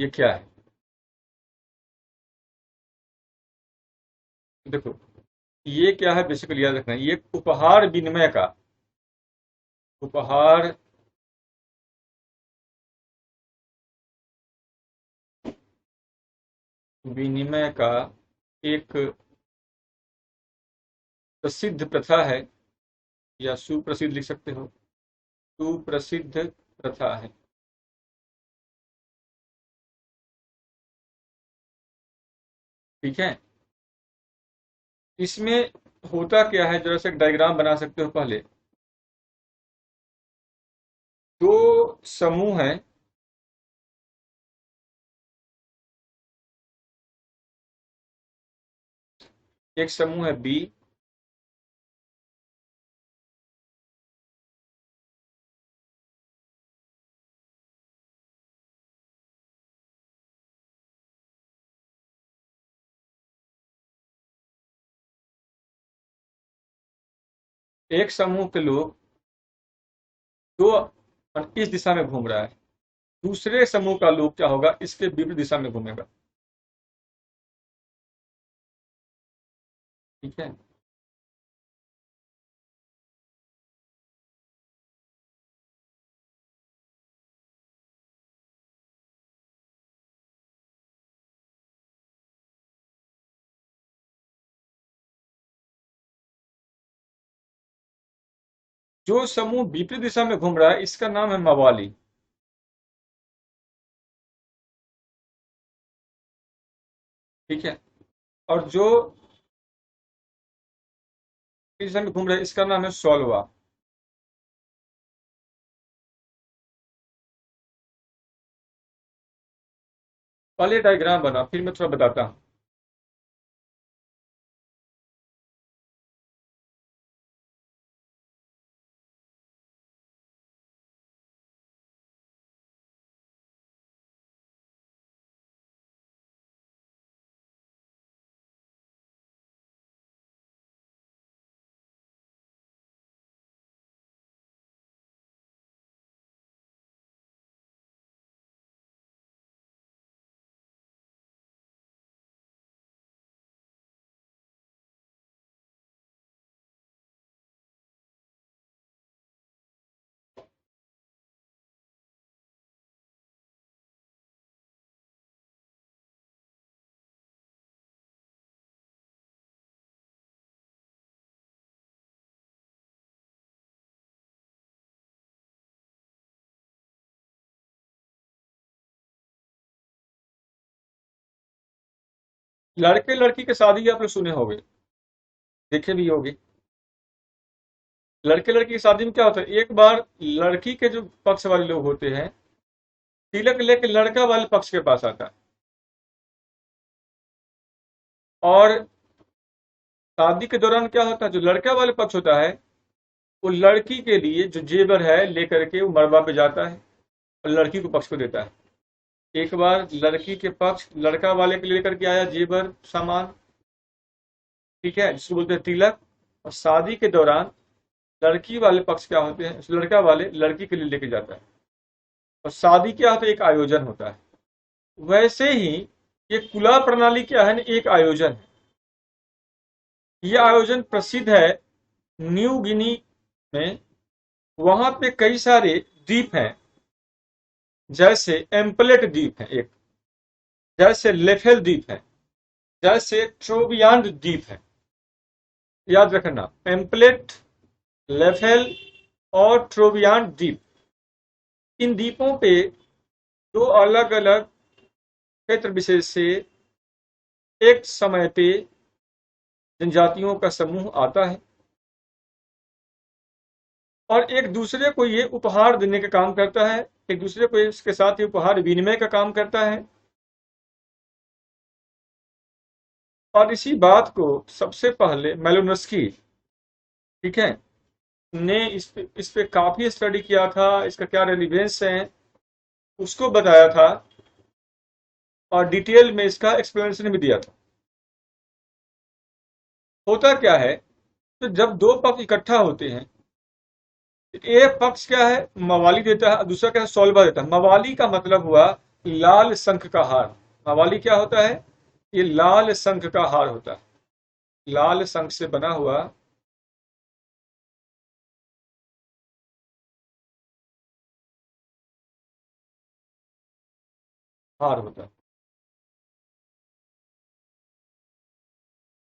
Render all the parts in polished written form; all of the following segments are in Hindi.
ये क्या है? देखो, ये क्या है बेसिकली याद रखना, ये उपहार विनिमय का, उपहार विनिमय का एक प्रसिद्ध प्रथा है, या सुप्रसिद्ध लिख सकते हो, सुप्रसिद्ध प्रथा है। ठीक है, इसमें होता क्या है, जरा सा एक डायग्राम बना सकते हो पहले। दो समूह हैं, एक समूह है बी, एक समूह के लोग दो इस दिशा में घूम रहा है, दूसरे समूह का लोग क्या होगा, इसके विपरीत दिशा में घूमेगा। ठीक है, जो समूह विपरीत दिशा में घूम रहा है इसका नाम है मवाली। ठीक है, और जो इस दिशा में घूम रहा है इसका नाम है सौलवा। पहले डायग्राम बना, फिर मैं थोड़ा बताता हूँ। लड़के लड़की की शादी आप लोग सुने होंगे, देखे भी होंगे। लड़के लड़की की शादी में क्या होता है, एक बार लड़की के जो पक्ष वाले लोग होते हैं तिलक लेके लड़का वाले पक्ष के पास आता है, और शादी के दौरान क्या होता है, जो लड़का वाले पक्ष होता है वो लड़की के लिए जो जेवर है लेकर के वो मरबा पे जाता है और लड़की को पक्ष को देता है। एक बार लड़की के पक्ष लड़का वाले के लिए लेकर के आया जेवर सामान, ठीक है, जिसको बोलते हैं तिलक। और शादी के दौरान लड़की वाले पक्ष क्या होते हैं, लड़का वाले लड़की के लिए लेके जाता है, और शादी क्या होता है, एक आयोजन होता है। वैसे ही ये कुला प्रणाली क्या है, एक आयोजन है। ये आयोजन प्रसिद्ध है न्यू गिनी में। वहां पे कई सारे द्वीप हैं, जैसे एम्पलेट द्वीप है एक, जैसे लेफेल द्वीप है, जैसे ट्रोबियांड द्वीप है। याद रखना, एम्पलेट, लेफेल और ट्रोबियांड द्वीप। इन द्वीपों पे दो अलग अलग क्षेत्र विशेष से एक समय पे जनजातियों का समूह आता है और एक दूसरे को ये उपहार देने का काम करता है, एक दूसरे को इसके साथ ये उपहार विनिमय का काम करता है। और इसी बात को सबसे पहले मेलोनस्की, ठीक है, ने इस पे काफी स्टडी किया था, इसका क्या रेलिवेंस है उसको बताया था, और डिटेल में इसका एक्सप्लेनेशन भी दिया था। होता क्या है, तो जब दो पक्ष इकट्ठा होते हैं, एक पक्ष क्या है मवाली देता है, दूसरा क्या है सौलवा देता है। मवाली का मतलब हुआ लाल शंख का हार। मवाली क्या होता है? ये लाल शंख का हार होता है, लाल शंख से बना हुआ हार होता है।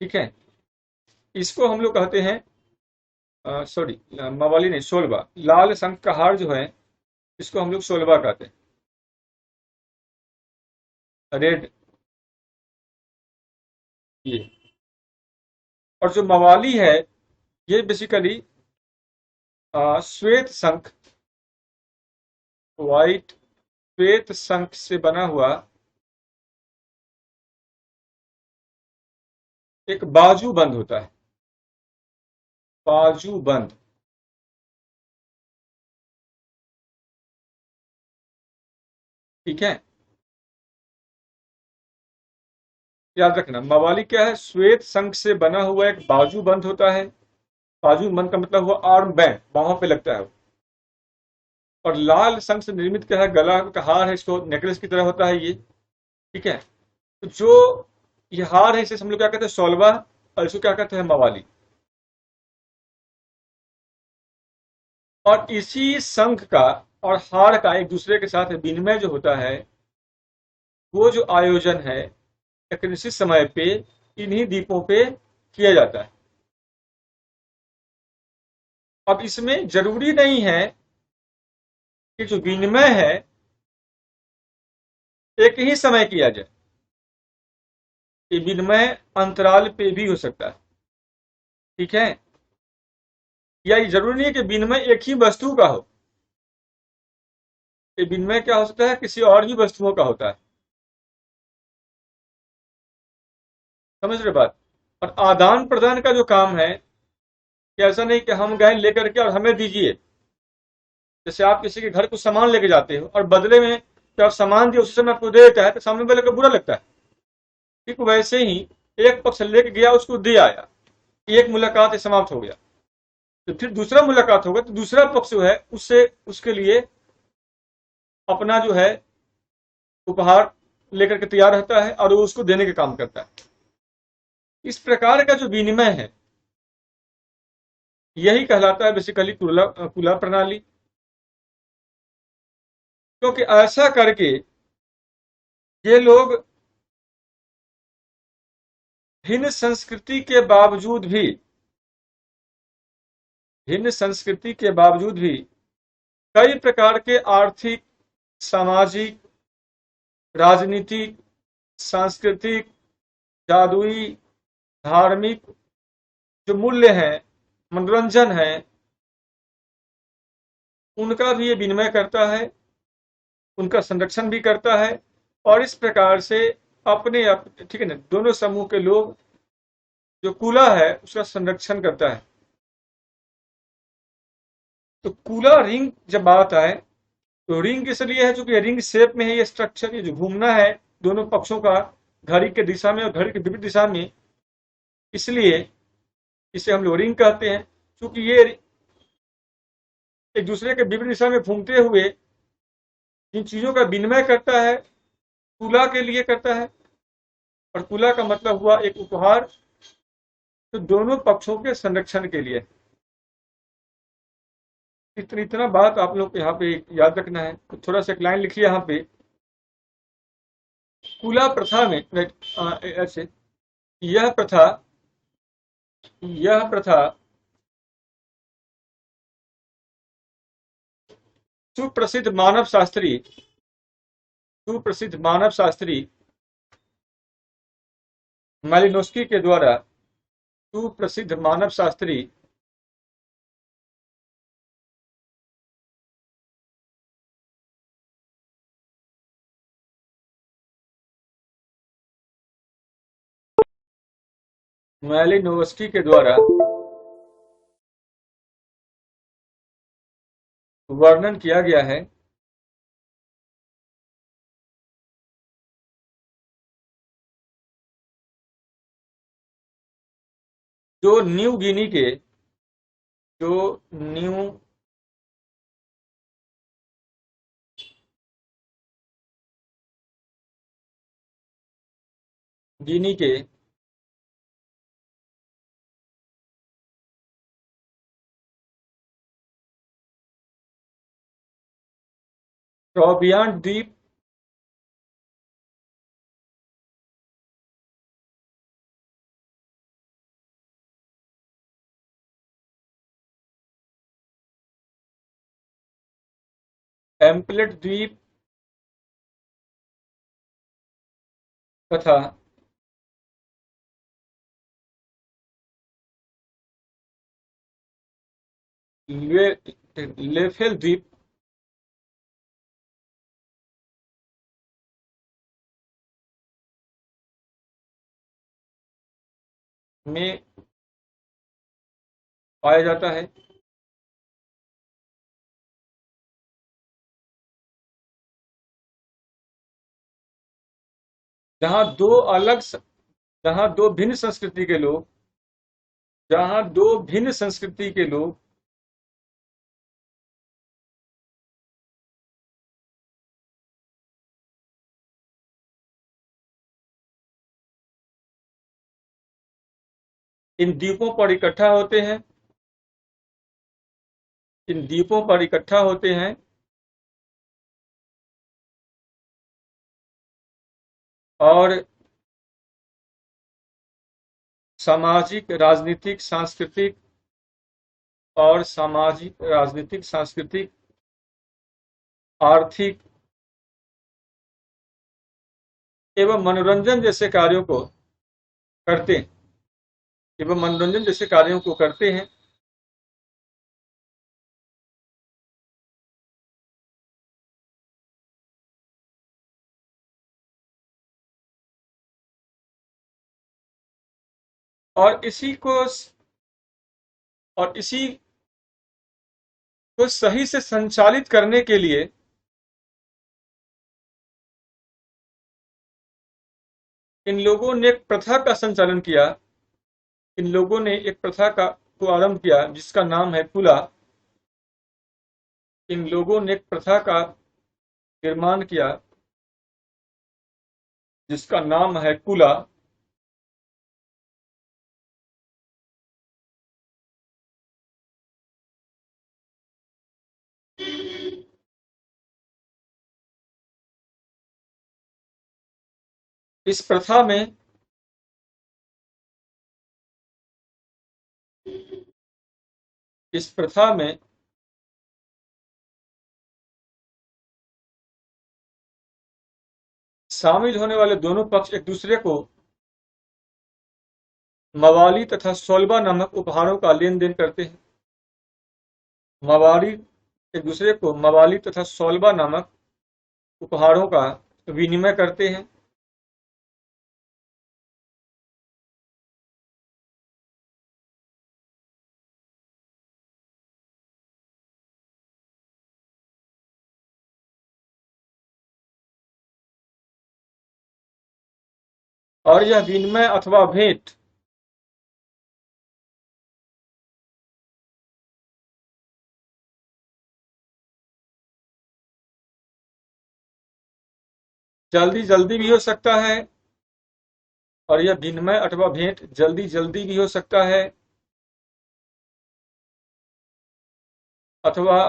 ठीक है, इसको हम लोग कहते हैं, सॉरी, मवाली नहीं, सोलवा। लाल शंख का हार जो है, इसको हम लोग सोलवा कहते हैं, रेड। ये और जो मवाली है, ये बेसिकली श्वेत शंख, व्हाइट श्वेत शंख से बना हुआ एक बाजू बंद होता है, बाजू बंद। ठीक है, याद रखना, मवाली क्या है? श्वेत शंख से बना हुआ एक बाजू बंद होता है। बाजू बंद का मतलब हुआ आर्म बैंड, बाहों पे लगता है वो। और लाल शंख से निर्मित क्या है? गला का हार है, इसको नेकलेस की तरह होता है ये। ठीक है, तो जो ये हार है, इसे हम लोग क्या कहते हैं? सोलवा। और इसको क्या कहते हैं? मवाली। और इसी शंख का और हार का एक दूसरे के साथ विनिमय जो होता है, वो जो आयोजन है एक निश्चित समय पे इन्हीं दीपों पे किया जाता है। अब इसमें जरूरी नहीं है कि जो विनिमय है एक ही समय किया जाए, ये विनिमय अंतराल पे भी हो सकता है। ठीक है, या ये जरूरी नहीं है कि विनिमय एक ही वस्तु का हो, ये विनिमय क्या हो सकता है? किसी और भी वस्तुओं का होता है। समझ रहे बात? और आदान प्रदान का जो काम है, कि ऐसा नहीं कि हम गए लेकर के और हमें दीजिए। जैसे आप किसी के घर को सामान लेके जाते हो और बदले में जो आप सामान दिए उसी समय आपको दे देता है, तो सामने वाले को बुरा लगता है। ठीक वैसे ही एक पक्ष लेके गया, उसको दे आया, एक मुलाकात समाप्त हो गया। तो फिर दूसरा मुलाकात होगा, तो दूसरा पक्ष जो है उससे उसके लिए अपना जो है उपहार लेकर के तैयार रहता है और वो उसको देने का काम करता है। इस प्रकार का जो विनिमय है, यही कहलाता है बेसिकली कुला प्रणाली। क्योंकि ऐसा करके ये लोग भिन्न संस्कृति के बावजूद भी, भिन्न संस्कृति के बावजूद भी कई प्रकार के आर्थिक, सामाजिक, राजनीतिक, सांस्कृतिक, जादुई, धार्मिक जो मूल्य हैं, मनोरंजन है, उनका भी ये विनिमय करता है, उनका संरक्षण भी करता है। और इस प्रकार से ठीक है ना, दोनों समूह के लोग, जो कूला है उसका संरक्षण करता है। तो कूला रिंग जब बात आए, तो रिंग इसलिए है क्योंकि रिंग शेप में है ये स्ट्रक्चर, ये जो घूमना है दोनों पक्षों का, घड़ी के दिशा में और घड़ी के विपरीत दिशा में, इसलिए इसे हम लोग रिंग कहते हैं। क्योंकि ये एक दूसरे के विपरीत दिशा में घूमते हुए जिन चीजों का विनिमय करता है, कूला के लिए करता है। और कूला का मतलब हुआ एक उपहार, तो दोनों पक्षों के संरक्षण के लिए। इतना बात आप लोग को यहाँ पे याद रखना है। तो थोड़ा सा एक लाइन लिखिए यहाँ पे, कूला प्रथा में ऐसे, यह प्रथा, यह प्रथा सुप्रसिद्ध मानव शास्त्री, सुप्रसिद्ध मानव शास्त्री मालिनोस्की के द्वारा, सुप्रसिद्ध मानव शास्त्री मालिनोस्की के द्वारा वर्णन किया गया है। जो न्यू गिनी के, जो न्यू गिनी के ट्रॉबियान द्वीप, टेम्पलेट द्वीप तथा लेफेल द्वीप में पाया जाता है। जहां दो अलग जहां दो भिन्न संस्कृति के लोग जहां दो भिन्न संस्कृति के लोग इन द्वीपों पर इकट्ठा होते हैं इन द्वीपों पर इकट्ठा होते हैं और सामाजिक, राजनीतिक, सांस्कृतिक आर्थिक एवं मनोरंजन जैसे कार्यों को करते एवं मनोरंजन जैसे कार्यों को करते हैं। और इसी को और इसी को सही से संचालित करने के लिए इन लोगों ने एक प्रथा का संचालन किया इन लोगों ने एक प्रथा का को आरंभ किया जिसका नाम है कुला। इन लोगों ने एक प्रथा का निर्माण किया जिसका नाम है कुला। इस प्रथा में इस प्रथा में शामिल होने वाले दोनों पक्ष एक दूसरे को मवाली तथा सोलबा नामक उपहारों का लेन देन करते हैं। मवाली एक दूसरे को मवाली तथा सोलबा नामक उपहारों का विनिमय करते हैं। और यह विनिमय अथवा भेंट जल्दी जल्दी भी हो सकता है और यह विनिमय अथवा भेंट जल्दी जल्दी भी हो सकता है अथवा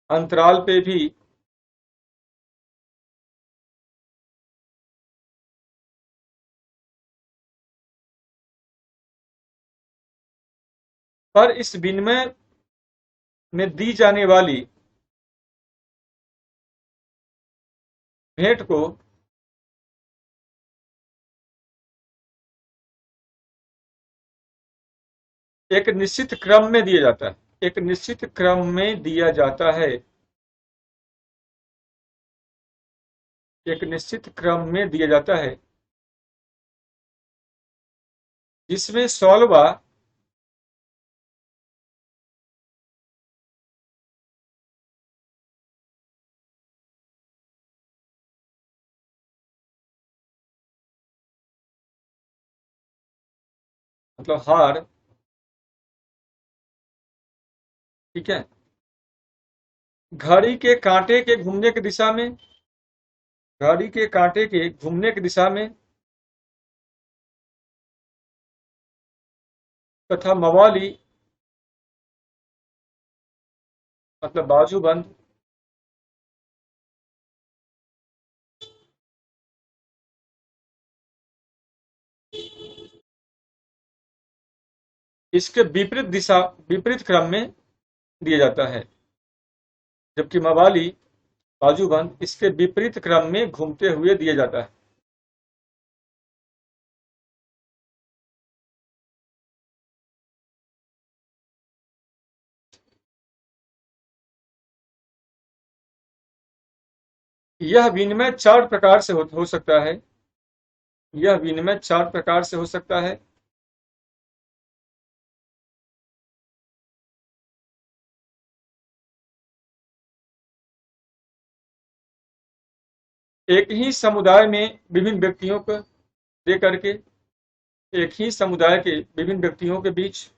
अंतराल पे भी पर इस विनिमय में दी जाने वाली भेंट को एक निश्चित क्रम में दिया जाता है एक निश्चित क्रम में दिया जाता है एक निश्चित क्रम में दिया जाता है जिसमें सौलवा मतलब हार, ठीक है, घड़ी के कांटे के घूमने की दिशा में घड़ी के कांटे के घूमने की दिशा में तथा मवाली मतलब बाजूबंद इसके विपरीत क्रम में दिया जाता है, जबकि मवाली बाजूबंद इसके विपरीत क्रम में घूमते हुए दिया जाता है। यह विनिमय चार प्रकार से हो सकता है। यह विनिमय चार प्रकार से हो सकता है। एक ही समुदाय में विभिन्न व्यक्तियों को दे करके, एक ही समुदाय के विभिन्न व्यक्तियों के बीच,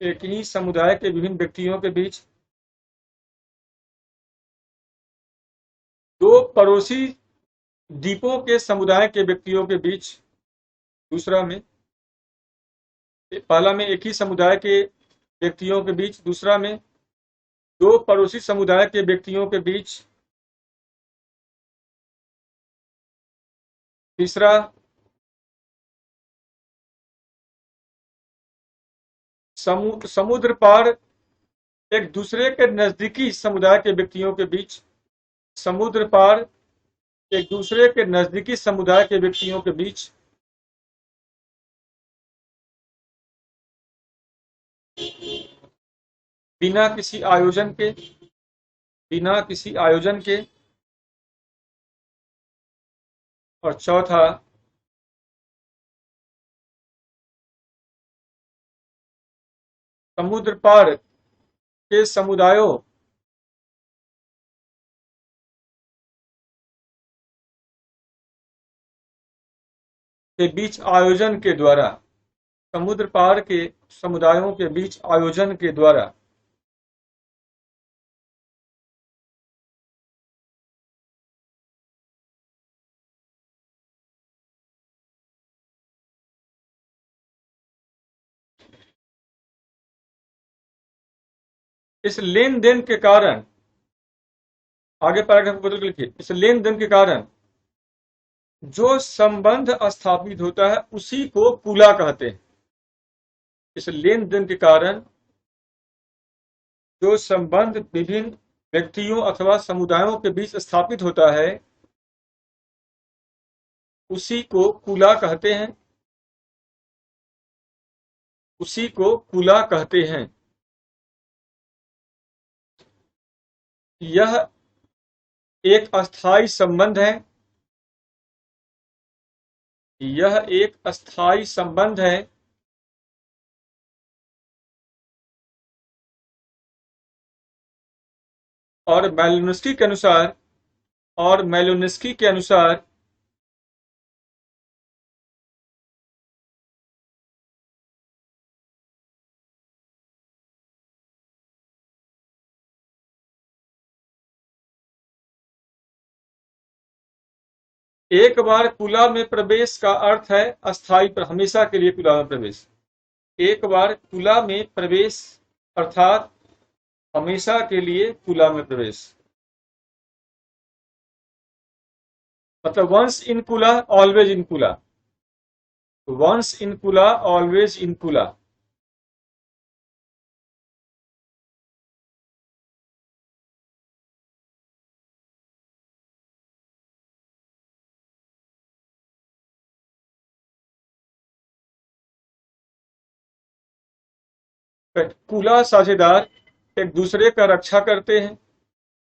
एक ही समुदाय के विभिन्न व्यक्तियों के बीच दो पड़ोसी द्वीपों के समुदाय के व्यक्तियों के बीच, दूसरा में पहला में एक ही समुदाय के व्यक्तियों के बीच, दूसरा में दो पड़ोसी समुदाय के व्यक्तियों के बीच, तीसरा समुद्र पार एक दूसरे के नजदीकी समुदाय के व्यक्तियों के बीच, समुद्र पार एक दूसरे के नजदीकी समुदाय के व्यक्तियों के बीच, बिना किसी आयोजन के, बिना किसी आयोजन के, और चौथा समुद्र पार के समुदायों के बीच आयोजन के द्वारा, समुद्र पार के समुदायों के बीच आयोजन के द्वारा इस लेन देन के कारण, आगे पैराग्राफ बदल के लिखिए, इस लेन देन के कारण जो संबंध स्थापित होता है उसी को कुला कहते हैं। इस लेन देन के कारण जो संबंध विभिन्न व्यक्तियों अथवा समुदायों के बीच स्थापित होता है उसी को कुला कहते हैं, उसी को कुला कहते हैं। यह एक अस्थाई संबंध है, यह एक अस्थाई संबंध है और मेलिनोव्स्की के अनुसार, और मेलिनोव्स्की के अनुसार एक बार कुला में प्रवेश का अर्थ है अस्थाई पर, हमेशा के लिए कुला में प्रवेश। एक बार कुला में प्रवेश अर्थात हमेशा के लिए कुला में प्रवेश, मतलब वंस इन कुला ऑलवेज इन कुला, वंस इन कुला ऑलवेज इन कुला। कुला साझेदार एक दूसरे का रक्षा करते हैं,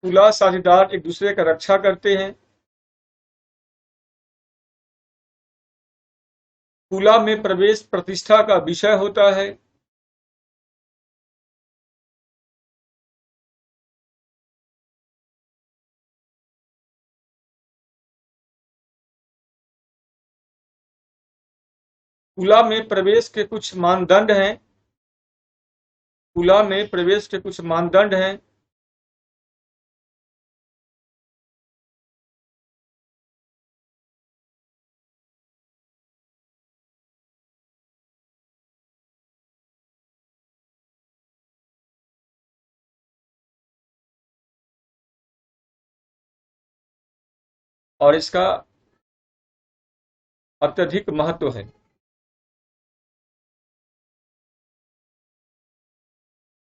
कुला साझेदार एक दूसरे का रक्षा करते हैं। कुला में प्रवेश प्रतिष्ठा का विषय होता है। कुला में प्रवेश के कुछ मानदंड हैं, कुला में प्रवेश के कुछ मानदंड हैं। और इसका अत्यधिक महत्व है।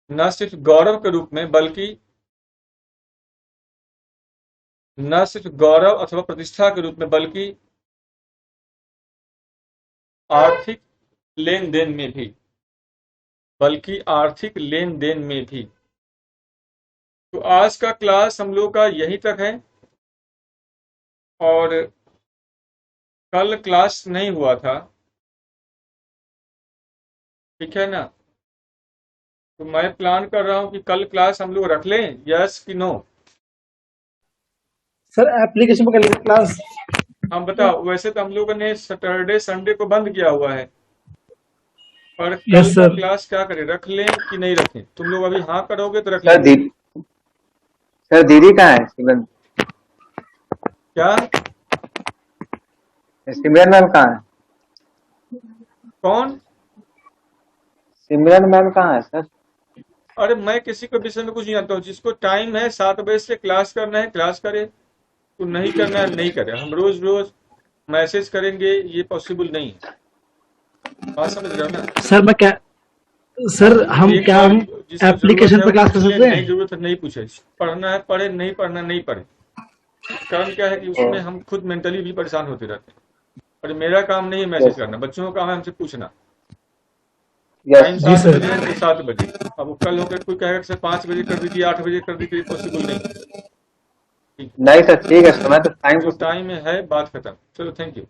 न सिर्फ गौरव के रूप में, बल्कि न सिर्फ गौरव अथवा प्रतिष्ठा के रूप में, बल्कि आर्थिक लेन देन में भी, बल्कि आर्थिक लेन देन में भी। तो आज का क्लास हम लोग का यहीं तक है, और कल क्लास नहीं हुआ था, ठीक है ना? तो मैं प्लान कर रहा हूं कि कल क्लास हम लोग रख लें, यस कि नो? सर एप्लीकेशन पर कर लीजिए क्लास। हम बताओ, वैसे तो हम लोगों ने सैटरडे संडे को बंद किया हुआ है, पर कल यस का सर। क्लास क्या करें, रख लें कि नहीं रखें? तुम लोग अभी हाँ करोगे तो रख सर लेंगे। सर दीदी कहाँ है? सिमरन क्या? सिमरन मैम कहाँ है? कौन? सिमरन मैम कहाँ है सर? अरे मैं किसी को विषय में कुछ नहीं जानता हूँ। जिसको टाइम है 7 बजे से क्लास करना है क्लास करे, तो नहीं करना है नहीं करे। हम रोज रोज मैसेज करेंगे ये पॉसिबल नहीं है। बात समझ रहे हो ना? सर मैं क्या सर हम एक क्या बार हम जिसको जरूरत एप्लीकेशन है पर वो क्लास पूछ कर ले, सकते नहीं हैं? जरूरत है नहीं पूछे। पढ़ना है पढ़े, नहीं पढ़ना नहीं पढ़े। कारण क्या है कि उसमें हम खुद मेंटली भी परेशान होते रहते हैं। और मेरा काम नहीं है मैसेज करना, बच्चों का काम है हमसे पूछना। टाइम यस जी 7 सर। बजे है तो 7 बजे। अब वो कल होकर कोई कहेगा कि सर 5 बजे कर दीजिए, 8 बजे कर दीजिए, पॉसिबल नहीं है। ठीक है, नहीं सर, ठीक है सर, मैं तो टाइम जो को टाइम है बात खत्म। चलो, थैंक यू।